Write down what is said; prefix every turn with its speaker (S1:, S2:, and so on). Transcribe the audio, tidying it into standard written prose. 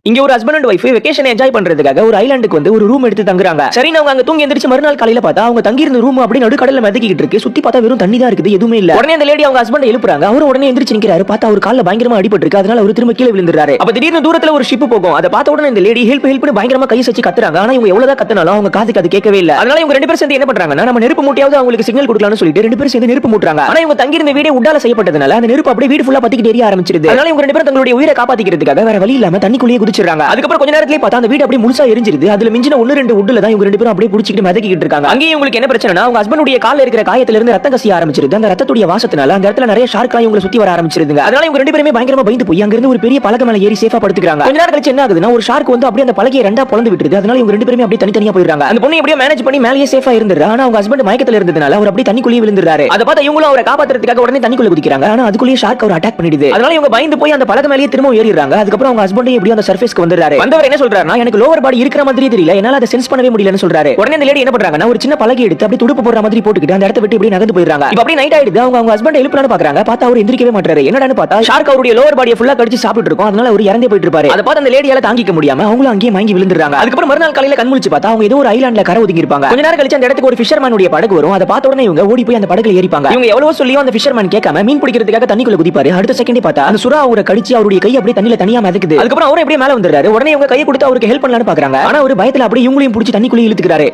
S1: இங்க ஒரு husband and wife vacation enjoy பண்றதுக்காக ஒரு ஐலாண்டுக்கு வந்து ஒரு ரூம் எடுத்து தங்குறாங்க. சரி, அவங்க அங்க தூங்கி எந்திரிச்சு மறுநாள் காலையில பார்த்தா அவங்க தங்கி இருந்த ரூம் அப்படியே நடுக்கடல்ல மிதக்கிட்டு இருக்கு. சுத்தி பார்த்தா வெறும் தண்ணி தான் இருக்குது, எதுவுமே இல்ல. உடனே அந்த லேடி அவங்க ஹஸ்பண்ட் எழுப்புறாங்க. அவரும் உடனே எந்திரிச்சு நிக்கிறாரு. பார்த்தா அவர் கால்ல பயங்கரமா அடிபட்டு இருக்கு. அதனால அவர் திரும்ப கீழே விழுந்துறாரு. அப்ப திடீர்னு தூரத்துல ஒரு ஷிப் போகும். அதை பார்த்த உடனே இந்த லேடி ஹெல்ப் ஹெல்ப்னு பயங்கரமா கை வச்சு கத்துறாங்க. ஆனா இவங்க எவ்வளவுதான் கத்துனாலும் அவங்க காதுக்கு அது கேட்கவே இல்ல. அதனால இவங்க ரெண்டு பேரும் சேர்ந்து என்ன பண்றாங்கன்னா, நம்ம நெருப்பு மூட்டையாவது அவங்களுக்கு சிக்னல் கொடுக்கலாம்னு சொல்லிட்டு ரெண்டு பேரும் சேர்ந்து நெருப்பு மூட்டுறாங்க. ஆனா இவங்க தங்கி இருந்த வீடே உட்டால செய்யப்பட்டதுனால அந்த நெருப்பு அப்படியே வீடு ஃபுல்லா பத்திக்கிட்டு எரிய ஆரம்பிச்சிருது. அதனால இவங்க ரெண்டு பேரும் தங்களுடைய உயிரை காப்பாத்திக்கிறதுக்காக வேற வழி இல்லாம தண்ணிக்குள்ளேயே குதிச்சிடுறாங்க. அதுக்கப்புறம் கொஞ்ச நேரத்திலே பார்த்தா அந்த வீடு அப்படியே முழுசா எரிஞ்சிருது. அதுல மிஞ்சின ஒன்னு ரெண்டு உட்ல தான் இவங்க ரெண்டு பேரும் அப்படியே புடிச்சிட்டு மிதக்கிட்டு இருக்காங்க. அங்கேயும் உங்களுக்கு என்ன பிரச்சனைனா, அவங்க ஹஸ்பண்டுடைய கால்ல இருக்கிற காயத்துல இருந்து ரத்தம் கசிய ஆரம்பிச்சிருது. அந்த ரத்தத்துடைய வாசத்தினால அந்த இடத்துல நிறைய ஷார்க்லாம் இவங்களை சுத்தி வர ஆரம்பிச்சிருதுங்க. அதனால இவங்க ரெண்டு பேருமே பயங்கரமா பயந்து போய் அங்க இருந்து ஒரு பெரிய பலகை மேல ஏறி சேஃபா படுத்துக்கிறாங்க. கொஞ்ச நேரம் கழிச்சு என்ன ஆகுதுன்னா, ஒரு ஷார்க் வந்து அப்படியே அந்த பலகையை ரெண்டா பொளந்து விட்டுருது. அதனால இவங்க ரெண்டு பேருமே அப்படியே தனித்தனியா போயிடுறாங்க. அந்த பொண்ணு எப்படியோ மேனேஜ் பண்ணி மேலேயே சேஃபா இருந்துறா. ஆனா அவங்க ஹஸ்பண்ட் மயக்கத்துல இருந்ததுனால அவர் அப்படியே தண்ணிக்குள்ளேயே விழுந்துறாரு. அதை பார்த்து இவங்களும் அவரை காப்பாத்துறதுக்காக உடனே தண்ணிக்குள்ள குதிக்கிறாங்க. ஆனா அதுக்குள்ளேயே ஷார்க் அவர் அட்டாக் பண்ணிடுது. அதனால இவங்க பயந்து போய் அந்த பலகை மேலேயே திரும்ப ஏறிடுறாங்க. அதுக்கப்புறம் அவங்க ஹஸ்பண்ட் எப்படியோ அந்த சர்ஃபேஸ்க்கு வந்துறாரு. வந்தவர் என்ன சொல்றாருன்னா, எனக்கு லோவர் பாடி இருக்கிற மாதிரி தெரியல, என்னால அதை சென்ஸ் பண்ணவே முடியலன்னு சொல்றாரு. உடனே அந்த லேடி என்ன பண்றாங்கன்னா, ஒரு சின்ன பலகை எடுத்து அப்படியே துடுப்பு போடுற மாதிரி போட்டுக்கிட்டு அந்த இடத்தை விட்டு இப்படி நகர்ந்து போயிடுறாங்க. இப்ப அப்படியே நைட் ஆயிடுது. அவங்க ஹஸ்பண்ட் எழுப்பலான்னு பாக்குறாங்க. பார்த்தா அவர் எந்திரிக்கவே மாட்டாரு. என்னடான்னு பார்த்தா ஷார்க் அவருடைய லோவர் பாடியை ஃபுல்லா கடிச்சு சாப்பிட்டு இருக்கும். அதனால அவர் இறந்தே போயிட்டு இருப்பாரு. அதை பார்த்து அந்த லேடியால தாங்கிக்க முடியாம அவங்களும் அங்கேயே மயங்கி விழுந்துறாங்க. அதுக்கப்புறம் மறுநாள் காலையில கண் முழிச்சு பார்த்தா அவங்க ஏதோ ஒரு ஐலாண்ட்ல கரை ஒதுங்கி இருப்பாங்க. கொஞ்ச நேரம் கழிச்சு அந்த இடத்துக்கு ஒரு ஃபிஷர்மேனுடைய படகு வரும். அதை பார்த்த உடனே இவங்க ஓடி போய் அந்த படகுல ஏறிப்பாங்க. இவங்க எவ்வளவு சொல்லியும் அந்த ஃபிஷர்மேன் கேட்காம மீன் பிடிக்கிறதுக்காக தண்ணிக்குள்ள குதிப்பாரு. அடுத்த செகண்டே பார்த்தா அந்த சுறா அவரை கடிச்சு அவருடைய கை அப்படியே தண்ணில தனியா மிதக்குது. அதுக்கப்புறம் அவரே அப்படியே மேல வந்துறாரு. உடனே இவங்க கையை கொடுத்து அவருக்கு ஹெல்ப் பண்ணலாம்னு பாக்குறாங்க. ஆனா ஒரு பயத்துல அப்படியே இவங்களையும் பிடிச்சி தண்ணிக்குள்ளே இழுத்துக்கிறாரு.